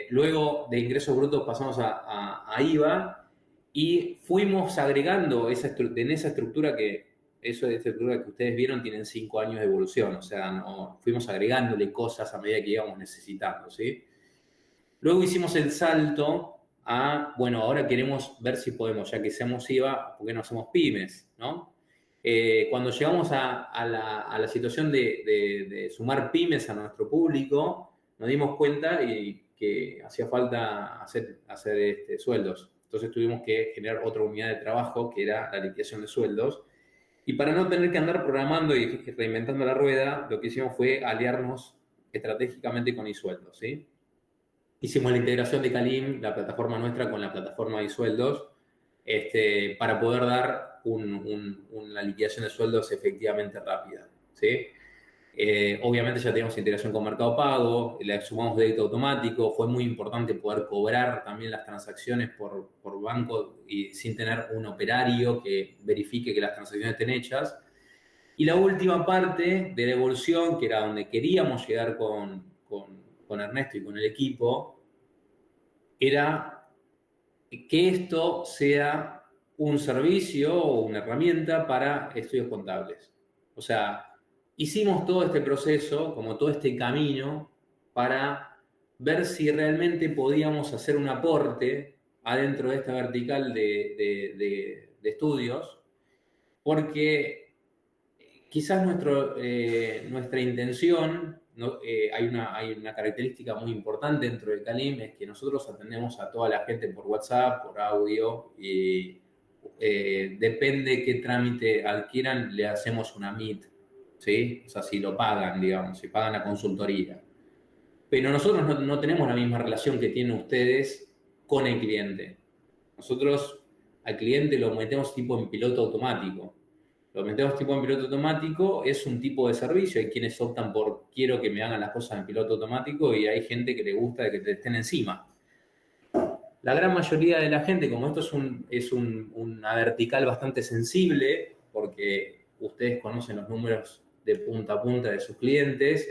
Luego de ingresos brutos pasamos a IVA y fuimos agregando en esa estructura esa estructura que ustedes vieron tienen 5 años de evolución, o sea, fuimos agregándole cosas a medida que íbamos necesitando, ¿sí? Luego hicimos el salto bueno, ahora queremos ver si podemos, ya que seamos IVA, ¿por qué no hacemos pymes, no? Cuando llegamos a la situación de sumar pymes a nuestro público, nos dimos cuenta que hacía falta hacer sueldos. Entonces tuvimos que generar otra unidad de trabajo que era la liquidación de sueldos. Y para no tener que andar programando y reinventando la rueda, lo que hicimos fue aliarnos estratégicamente con iSueldos, ¿sí? Hicimos la integración de Calim, la plataforma nuestra, con la plataforma de iSueldos, para poder dar una liquidación de sueldos efectivamente rápida, ¿sí? Obviamente ya tenemos integración con Mercado Pago, le sumamos débito automático. Fue muy importante poder cobrar también las transacciones por banco y sin tener un operario que verifique que las transacciones estén hechas. Y la última parte de la evolución, que era donde queríamos llegar con Ernesto y con el equipo, era que esto sea un servicio o una herramienta para estudios contables. O sea, hicimos todo este proceso, como todo este camino, para ver si realmente podíamos hacer un aporte adentro de esta vertical de estudios, porque quizás nuestra intención, ¿no? Hay una característica muy importante dentro de Calim, es que nosotros atendemos a toda la gente por WhatsApp, por audio, y depende qué trámite adquieran, le hacemos una Meet, ¿sí? O sea, si lo pagan, digamos, si pagan la consultoría. Pero nosotros no tenemos la misma relación que tienen ustedes con el cliente. Nosotros al cliente lo metemos tipo en piloto automático. Lo metemos tipo en piloto automático, es un tipo de servicio. Hay quienes optan por quiero que me hagan las cosas en piloto automático y hay gente que le gusta de que te estén encima. La gran mayoría de la gente, como esto es una vertical bastante sensible, porque ustedes conocen los números de punta a punta de sus clientes,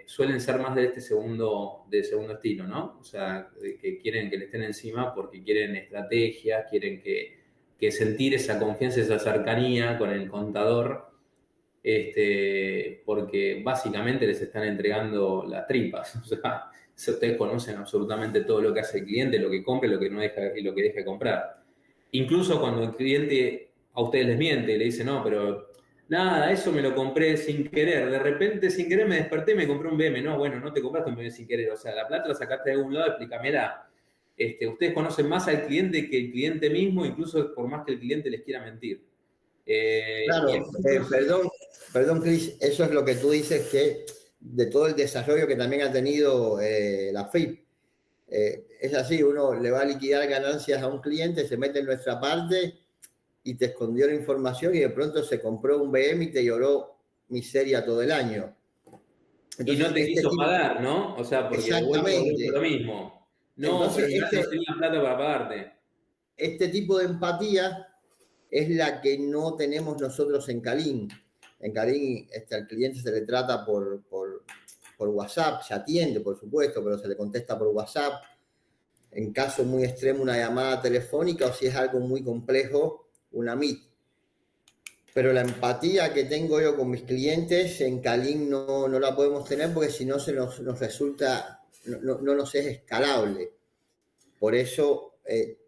suelen ser más de segundo estilo, ¿no? O sea, que quieren que le estén encima porque quieren estrategias, quieren que sentir esa confianza, esa cercanía con el contador, porque básicamente les están entregando las tripas. O sea, ustedes conocen absolutamente todo lo que hace el cliente, lo que compra, lo que no deja y lo que deja de comprar. Incluso cuando el cliente a ustedes les miente y le dice, no, pero nada, eso me lo compré sin querer. De repente, sin querer, me desperté y me compré un BM. No, bueno, no te compraste un BM sin querer. O sea, la plata la sacaste de algún lado, explícamela. Ustedes conocen más al cliente que el cliente mismo, incluso por más que el cliente les quiera mentir. Claro, perdón, Cris, eso es lo que tú dices, que de todo el desarrollo que también ha tenido la FIP. Es así, uno le va a liquidar ganancias a un cliente, se mete en nuestra parte y te escondió la información y de pronto se compró un BM y te lloró miseria todo el año. Y Entonces, no te quiso pagar, ¿no? O sea, porque de vuelta volvemos a lo exactamente. mismo. No, Entonces, pero no tenía plata para pagarte. este tipo de empatía es la que no tenemos nosotros en Calim. En Calim al cliente se le trata por WhatsApp, se atiende, por supuesto, pero se le contesta por WhatsApp. En caso muy extremo, una llamada telefónica, o si es algo muy complejo, una Meet. Pero la empatía que tengo yo con mis clientes en Calim no la podemos tener porque si no nos resulta, no nos es escalable. Por eso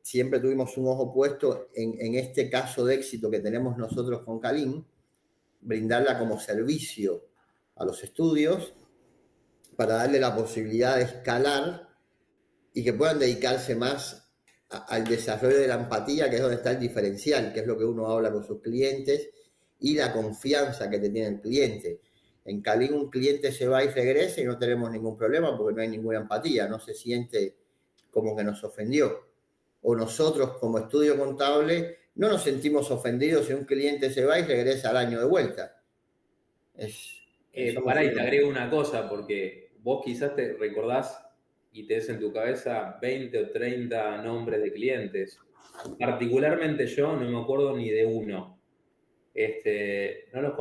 siempre tuvimos un ojo puesto en este caso de éxito que tenemos nosotros con Calim, brindarla como servicio a los estudios para darle la posibilidad de escalar y que puedan dedicarse más al desarrollo de la empatía, que es donde está el diferencial, que es lo que uno habla con sus clientes, y la confianza que te tiene el cliente. En Calim un cliente se va y regresa y no tenemos ningún problema porque no hay ninguna empatía, no se siente como que nos ofendió. O nosotros como estudio contable no nos sentimos ofendidos si un cliente se va y regresa al año de vuelta. Pará, y te agrego una cosa, porque vos quizás te recordás y tenés en tu cabeza 20 o 30 nombres de clientes. Particularmente yo no me acuerdo ni de uno. No los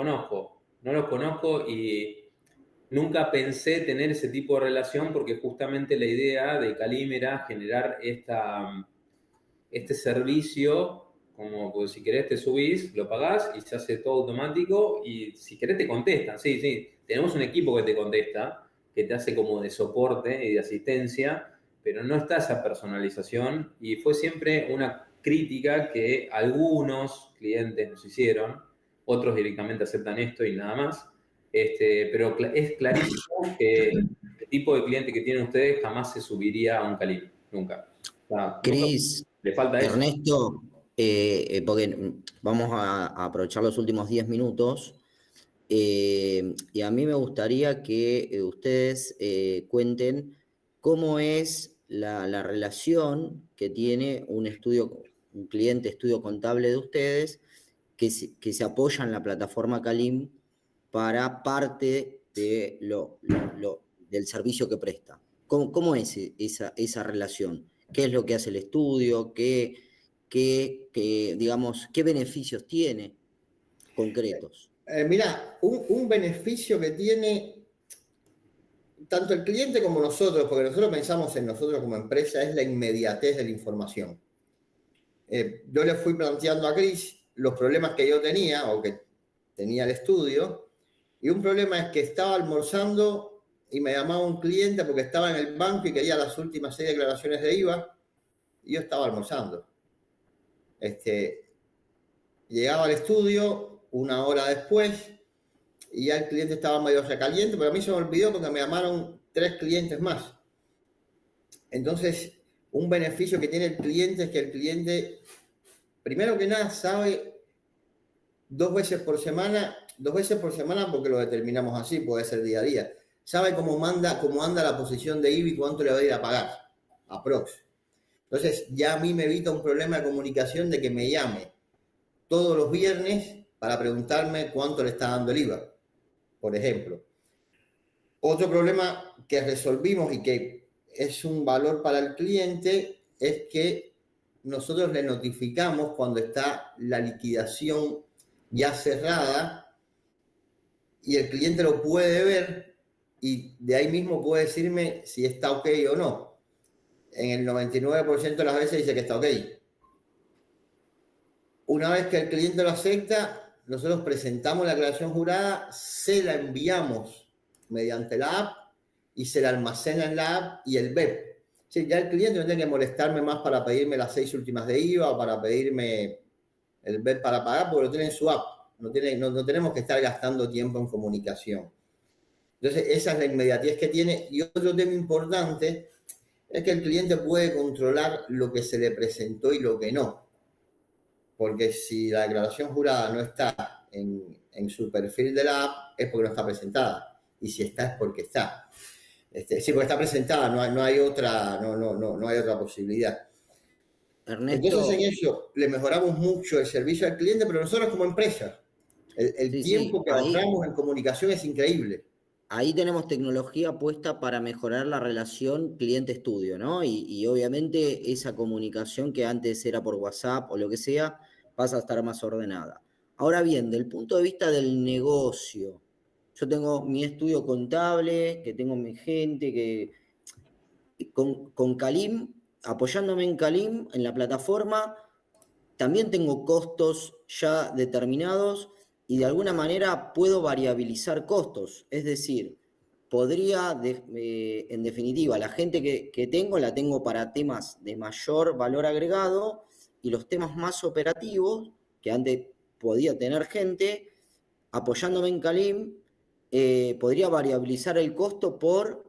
conozco y nunca pensé tener ese tipo de relación porque justamente la idea de Calim era generar este servicio, como pues, si querés te subís, lo pagás y se hace todo automático y si querés te contestan, sí, tenemos un equipo que te contesta, que te hace como de soporte y de asistencia, pero no está esa personalización y fue siempre una crítica que algunos clientes nos hicieron, otros directamente aceptan esto y nada más, pero es clarísimo que el tipo de cliente que tienen ustedes jamás se subiría a un Calim, nunca. O sea, Cris, le falta eso. Ernesto, porque vamos a aprovechar los últimos 10 minutos y a mí me gustaría que ustedes cuenten cómo es la relación que tiene un cliente estudio contable de ustedes que se apoya en la plataforma Calim para parte del servicio que presta. ¿Cómo es esa relación? ¿Qué es lo que hace el estudio? Digamos, ¿qué beneficios tiene concretos? Mira, un beneficio que tiene tanto el cliente como nosotros, porque nosotros pensamos en nosotros como empresa, es la inmediatez de la información. Yo le fui planteando a Cris los problemas que yo tenía o que tenía el estudio, y un problema es que estaba almorzando y me llamaba un cliente porque estaba en el banco y quería las últimas 6 declaraciones de IVA, y yo estaba almorzando. Llegaba al estudio 1 hora después y ya el cliente estaba medio recaliente, pero a mí se me olvidó porque me llamaron 3 clientes más. Entonces, un beneficio que tiene el cliente es que el cliente, primero que nada, sabe 2 veces por semana porque lo determinamos así, puede ser día a día. Sabe cómo anda la posición de IVA y cuánto le va a ir a pagar, aprox. Entonces, ya a mí me evita un problema de comunicación de que me llame todos los viernes para preguntarme cuánto le está dando el IVA, por ejemplo. Otro problema que resolvimos y que es un valor para el cliente es que nosotros le notificamos cuando está la liquidación ya cerrada y el cliente lo puede ver y de ahí mismo puede decirme si está ok o no. En el 99% de las veces dice que está ok. Una vez que el cliente lo acepta, nosotros presentamos la declaración jurada, se la enviamos mediante la app y se la almacena en la app y el BEP. Sí, ya el cliente no tiene que molestarme más para pedirme las 6 últimas de IVA o para pedirme el BEP para pagar, porque lo tiene en su app. No tenemos que estar gastando tiempo en comunicación. Entonces, esa es la inmediatez que tiene. Y otro tema importante es que el cliente puede controlar lo que se le presentó y lo que no. Porque si la declaración jurada no está en su perfil de la app, es porque no está presentada. Y si está, es porque está. Sí, porque está presentada, no hay otra posibilidad. Ernesto, Entonces, en eso le mejoramos mucho el servicio al cliente, pero nosotros como empresa, el tiempo que ahorramos en comunicación es increíble. Ahí tenemos tecnología puesta para mejorar la relación cliente-estudio, ¿no? Y obviamente esa comunicación que antes era por WhatsApp o lo que sea, pasa a estar más ordenada. Ahora bien, del punto de vista del negocio, yo tengo mi estudio contable, que tengo mi gente, que con Calim, apoyándome en Calim, en la plataforma, también tengo costos ya determinados y de alguna manera puedo variabilizar costos. Es decir, podría, en definitiva, la gente que tengo la tengo para temas de mayor valor agregado y los temas más operativos, que antes podía tener gente, apoyándome en Calim, podría variabilizar el costo por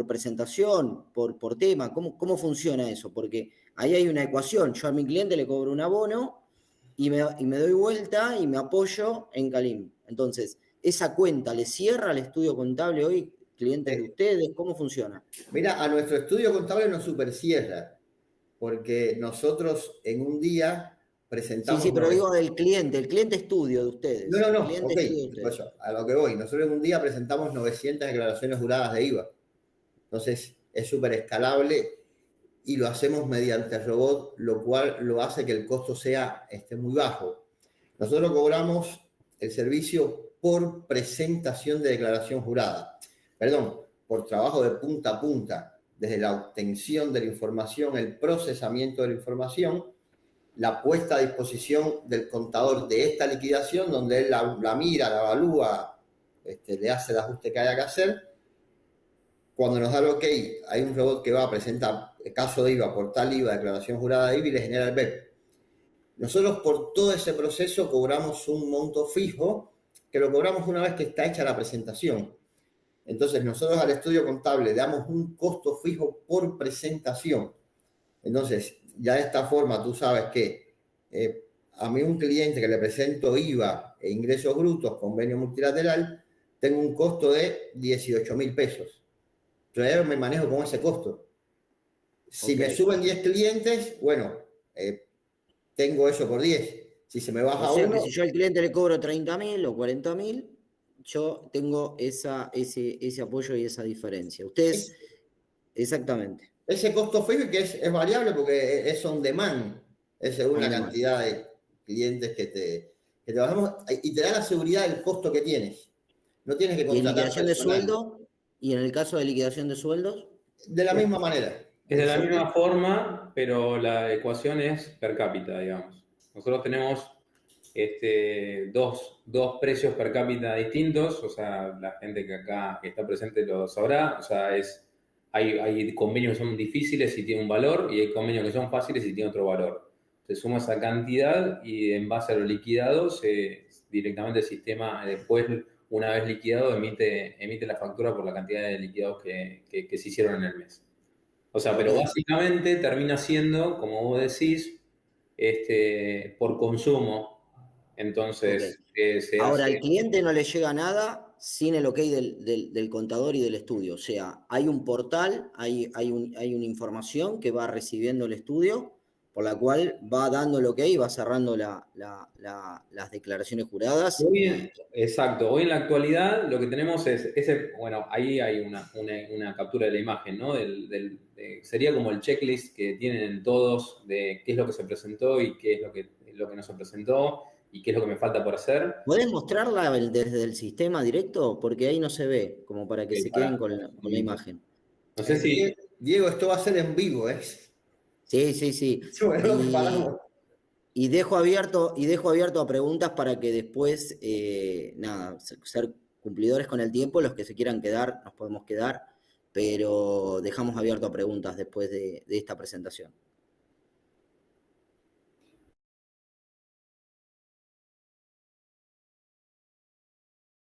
presentación, por tema. ¿Cómo funciona eso? Porque ahí hay una ecuación. Yo a mi cliente le cobro un abono y me doy vuelta y me apoyo en Calim. Entonces, ¿esa cuenta le cierra al estudio contable hoy, clientes de ustedes? ¿Cómo funciona? Mira, a nuestro estudio contable nos supercierra, porque nosotros en un día presentamos... Sí, pero digo del cliente, el cliente estudio de ustedes. No, cliente ok, estudio de ustedes. pues a lo que voy. Nosotros en un día presentamos 900 declaraciones juradas de IVA. Entonces, es súper escalable y lo hacemos mediante robot, lo cual lo hace que el costo sea muy bajo. Nosotros cobramos el servicio por presentación de declaración jurada. Perdón, por trabajo de punta a punta, desde la obtención de la información, el procesamiento de la información, la puesta a disposición del contador de esta liquidación, donde él la mira, la evalúa, le hace el ajuste que haya que hacer. Cuando nos da el ok, hay un robot que va a presentar el caso de IVA, aportar IVA, declaración jurada de IVA y le genera el BEP. Nosotros por todo ese proceso cobramos un monto fijo, que lo cobramos una vez que está hecha la presentación. Entonces nosotros al estudio contable le damos un costo fijo por presentación. Entonces, ya de esta forma tú sabes que a mí un cliente que le presento IVA e ingresos brutos, convenio multilateral, tengo un costo de 18.000 pesos. Yo me manejo con ese costo. Si me suben 10 clientes, bueno, tengo eso por 10. Si se me baja uno... que si yo al cliente le cobro 30.000 o 40.000, yo tengo ese apoyo y esa diferencia. Ustedes, exactamente. Ese costo fijo que es variable porque es on demand. Es según la cantidad de clientes que te bajamos y te da la seguridad del costo que tienes. No tienes que ¿Y en contratar liquidación de personal. sueldo? ¿Y en el caso de liquidación de sueldos? De la misma manera. Es de la misma forma, pero la ecuación es per cápita, digamos. Nosotros tenemos dos precios per cápita distintos, o sea, la gente que acá que está presente lo sabrá, o sea, hay convenios que son difíciles y tienen un valor, y hay convenios que son fáciles y tienen otro valor. Se suma esa cantidad y en base a lo liquidado, directamente el sistema después, una vez liquidado, emite la factura por la cantidad de liquidados que se hicieron en el mes. O sea, pero básicamente termina siendo, como vos decís, por consumo. Entonces, se Ahora, al hace. cliente no le llega nada sin el ok del contador y del estudio. O sea, hay un portal, hay una información que va recibiendo el estudio, por la cual va dando el ok y va cerrando las declaraciones juradas. Exacto. Hoy en la actualidad lo que tenemos es bueno, ahí hay una captura de la imagen, ¿no? Sería como el checklist que tienen todos de qué es lo que se presentó y qué es lo que no se presentó y qué es lo que me falta por hacer. ¿Podés mostrarla desde el sistema directo? Porque ahí no se ve, como para que se queden con la imagen. No sé si. Diego, esto va a ser en vivo, ¿eh? Sí, sí, sí. Bueno, paramos. Y dejo abierto a preguntas para que después, nada, ser cumplidores con el tiempo, los que se quieran quedar, nos podemos quedar, pero dejamos abierto a preguntas después de esta presentación.